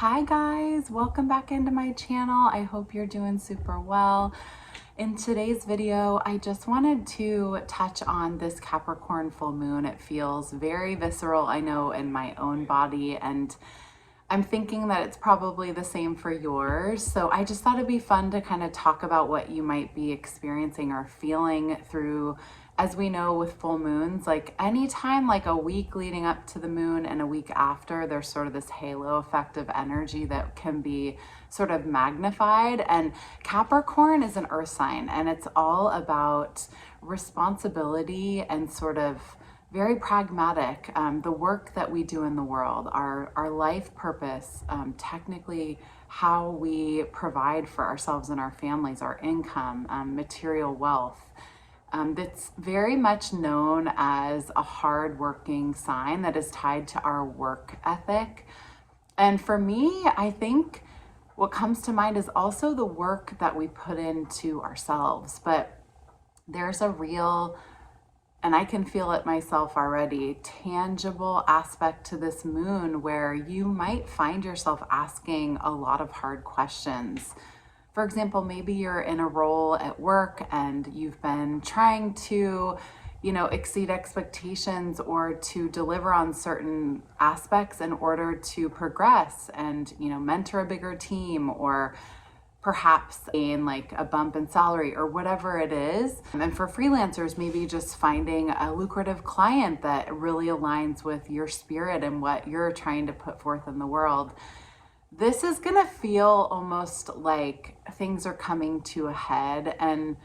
Hi guys, welcome back into my channel. I hope you're doing super well. In today's video, I just wanted to touch on this Capricorn full moon. It feels very visceral, I know, in my own body, and I'm thinking that it's probably the same for yours. So I just thought it'd be fun to kind of talk about what you might be experiencing or feeling through. As we know with full moons, like anytime like a week leading up to the moon and a week after, there's sort of this halo effect of energy that can be sort of magnified. And Capricorn is an earth sign, and it's all about responsibility and sort of very pragmatic. The work that we do in the world, our life purpose, technically how we provide for ourselves and our families, our income, material wealth. That's very much known as a hardworking sign that is tied to our work ethic. And for me, I think what comes to mind is also the work that we put into ourselves. But there's a real, and I can feel it myself already, tangible aspect to this moon where you might find yourself asking a lot of hard questions. For example, maybe you're in a role at work and you've been trying to, exceed expectations or to deliver on certain aspects in order to progress and, mentor a bigger team, or perhaps gain like a bump in salary or whatever it is. And for freelancers, maybe just finding a lucrative client that really aligns with your spirit and what you're trying to put forth in the world. This is gonna feel almost like things are coming to a head. And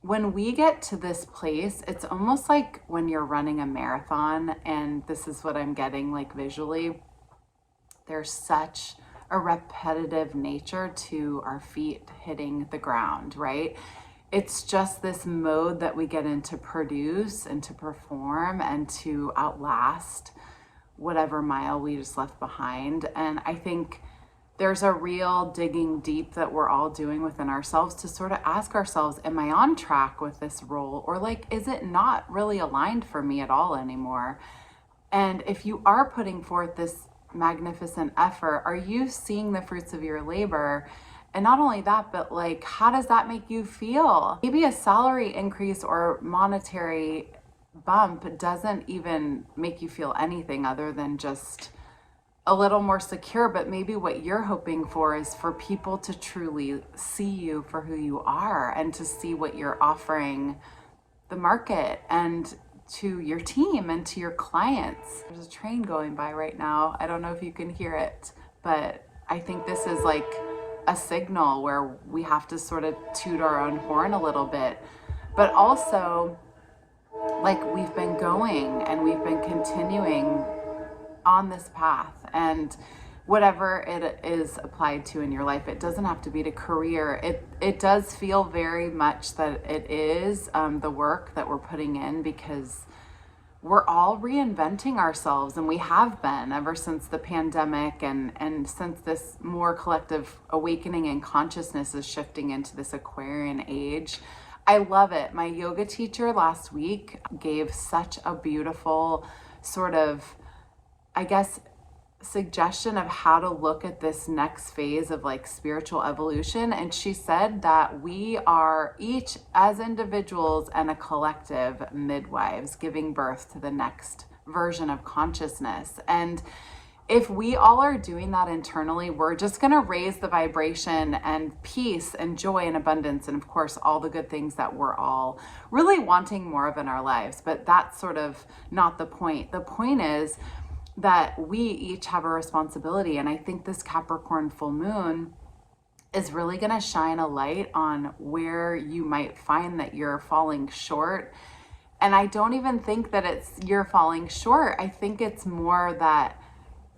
when we get to this place, it's almost like when you're running a marathon, and this is what I'm getting like visually. There's such a repetitive nature to our feet hitting the ground, right? It's just this mode that we get in to produce and to perform and to outlast whatever mile we just left behind. And I think there's a real digging deep that we're all doing within ourselves to sort of ask ourselves, am I on track with this role? Or like, is it not really aligned for me at all anymore? And if you are putting forth this magnificent effort, are you seeing the fruits of your labor? And not only that, but like, how does that make you feel? Maybe a salary increase or monetary bump doesn't even make you feel anything other than just a little more secure, but maybe what you're hoping for is for people to truly see you for who you are and to see what you're offering the market and to your team and to your clients. There's a train going by right now. I don't know if you can hear it, but I think this is like a signal where we have to sort of toot our own horn a little bit, but also like we've been going and we've been continuing on this path, and whatever it is applied to in your life, it doesn't have to be to career. It does feel very much that it is the work that we're putting in, because we're all reinventing ourselves, and we have been ever since the pandemic, and since this more collective awakening and consciousness is shifting into this Aquarian age. I love it. My yoga teacher last week gave such a beautiful sort of, I guess, suggestion of how to look at this next phase of like spiritual evolution. And she said that we are each as individuals and a collective midwives giving birth to the next version of consciousness. And if we all are doing that internally, we're just going to raise the vibration and peace and joy and abundance. And of course, all the good things that we're all really wanting more of in our lives. But that's sort of not the point. The point is that we each have a responsibility. And I think this Capricorn full moon is really going to shine a light on where you might find that you're falling short. And I don't even think that it's you're falling short. I think it's more that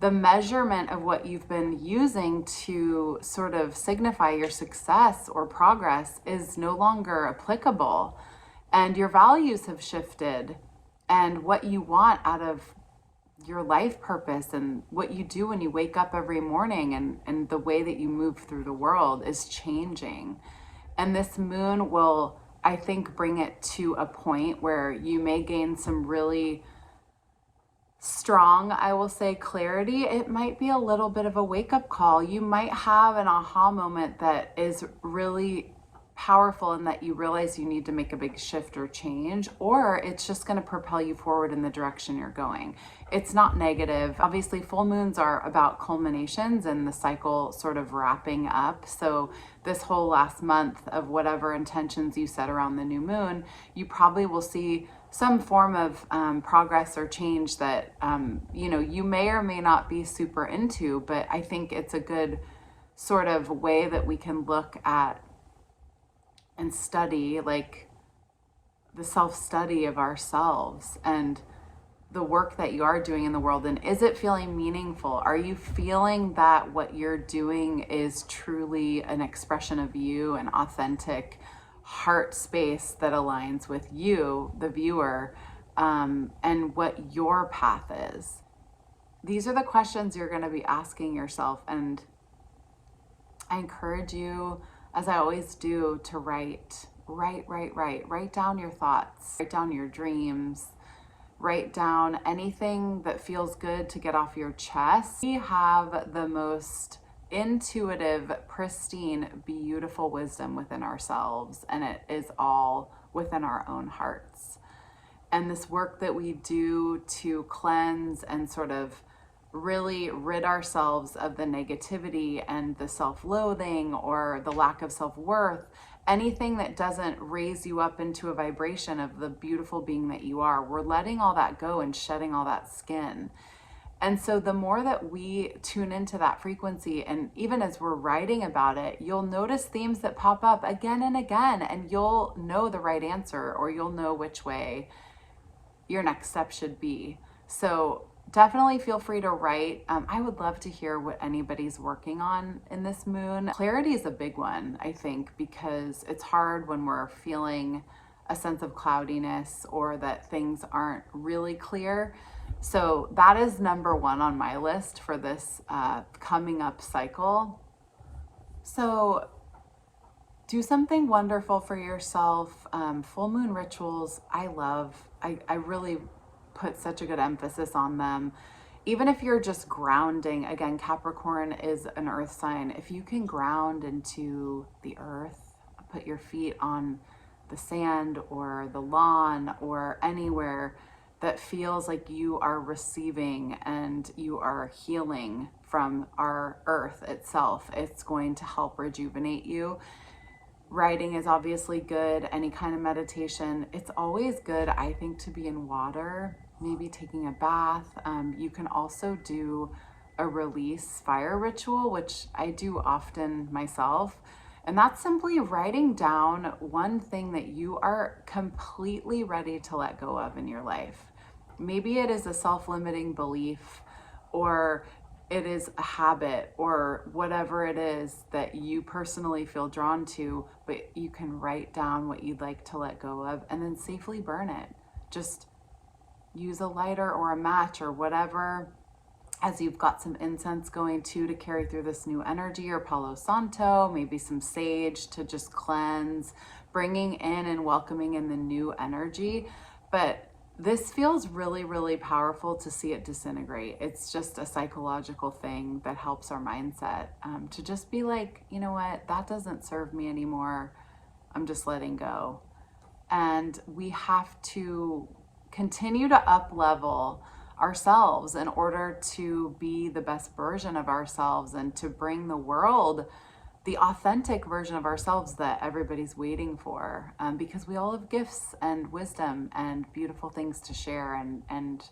the measurement of what you've been using to sort of signify your success or progress is no longer applicable. And your values have shifted, and what you want out of your life purpose and what you do when you wake up every morning and the way that you move through the world is changing. And this moon will, I think, bring it to a point where you may gain some really strong, I will say, clarity, it might be a little bit of a wake-up call. You might have an aha moment that is really powerful and that you realize you need to make a big shift or change, or it's just going to propel you forward in the direction you're going. It's not negative. Obviously, full moons are about culminations and the cycle sort of wrapping up. So this whole last month of whatever intentions you set around the new moon, you probably will see some form of progress or change that, you may or may not be super into, but I think it's a good sort of way that we can look at and study, like the self-study of ourselves and the work that you are doing in the world. And is it feeling meaningful? Are you feeling that what you're doing is truly an expression of you, an authentic heart space that aligns with you, the viewer, and what your path is? These are the questions you're going to be asking yourself. And I encourage you, as I always do, to write down your thoughts, write down your dreams, write down anything that feels good to get off your chest. We have the most intuitive, pristine, beautiful wisdom within ourselves, and it is all within our own hearts. And this work that we do to cleanse and sort of really rid ourselves of the negativity and the self-loathing or the lack of self-worth, anything that doesn't raise you up into a vibration of the beautiful being that you are, we're letting all that go and shedding all that skin. And so the more that we tune into that frequency, and even as we're writing about it, you'll notice themes that pop up again and again, and you'll know the right answer, or you'll know which way your next step should be. So definitely feel free to write. I would love to hear what anybody's working on in this moon. Clarity is a big one, I think, because it's hard when we're feeling a sense of cloudiness or that things aren't really clear. So that is number one on my list for this coming up cycle. So do something wonderful for yourself. Full moon rituals, I love. I really put such a good emphasis on them. Even if you're just grounding, again, Capricorn is an earth sign. If you can ground into the earth, put your feet on the sand or the lawn or anywhere that feels like you are receiving and you are healing from our earth itself, it's going to help rejuvenate you. Writing is obviously good, any kind of meditation. It's always good, I think, to be in water, maybe taking a bath. You can also do a release fire ritual, which I do often myself. And that's simply writing down one thing that you are completely ready to let go of in your life. Maybe it is a self-limiting belief, or it is a habit, or whatever it is that you personally feel drawn to, but you can write down what you'd like to let go of and then safely burn it. Just use a lighter or a match or whatever, as you've got some incense going to carry through this new energy, or Palo Santo, maybe some sage to just cleanse, bringing in and welcoming in the new energy. But this feels really, really powerful to see it disintegrate. It's just a psychological thing that helps our mindset to just be like, you know what, that doesn't serve me anymore. I'm just letting go. And we have to continue to up level ourselves in order to be the best version of ourselves and to bring the world the authentic version of ourselves that everybody's waiting for, because we all have gifts and wisdom and beautiful things to share, and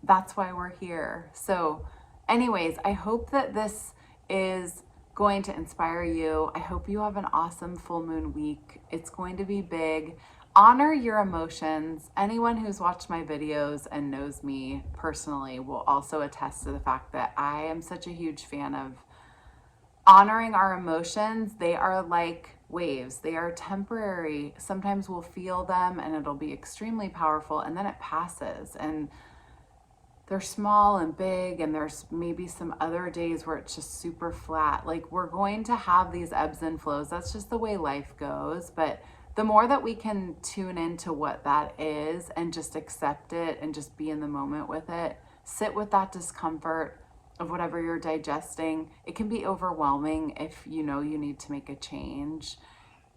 that's why we're here. So anyways, I hope that this is going to inspire you. I hope you have an awesome full moon week. It's going to be big. Honor your emotions. Anyone who's watched my videos and knows me personally will also attest to the fact that I am such a huge fan of honoring our emotions. They are like waves. They are temporary. Sometimes we'll feel them and it'll be extremely powerful, and then it passes, and they're small and big, and there's maybe some other days where it's just super flat. Like, we're going to have these ebbs and flows. That's just the way life goes. But the more that we can tune into what that is and just accept it and just be in the moment with it, sit with that discomfort of whatever you're digesting. It can be overwhelming if you know you need to make a change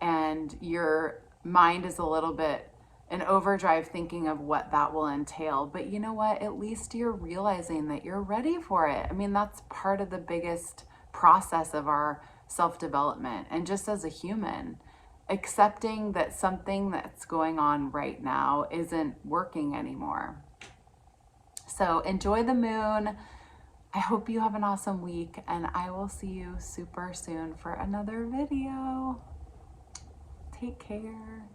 and your mind is a little bit in overdrive thinking of what that will entail. But you know what? At least you're realizing that you're ready for it. I mean, that's part of the biggest process of our self-development. And just as a human, accepting that something that's going on right now isn't working anymore. So enjoy the moon. I hope you have an awesome week, and I will see you super soon for another video. Take care.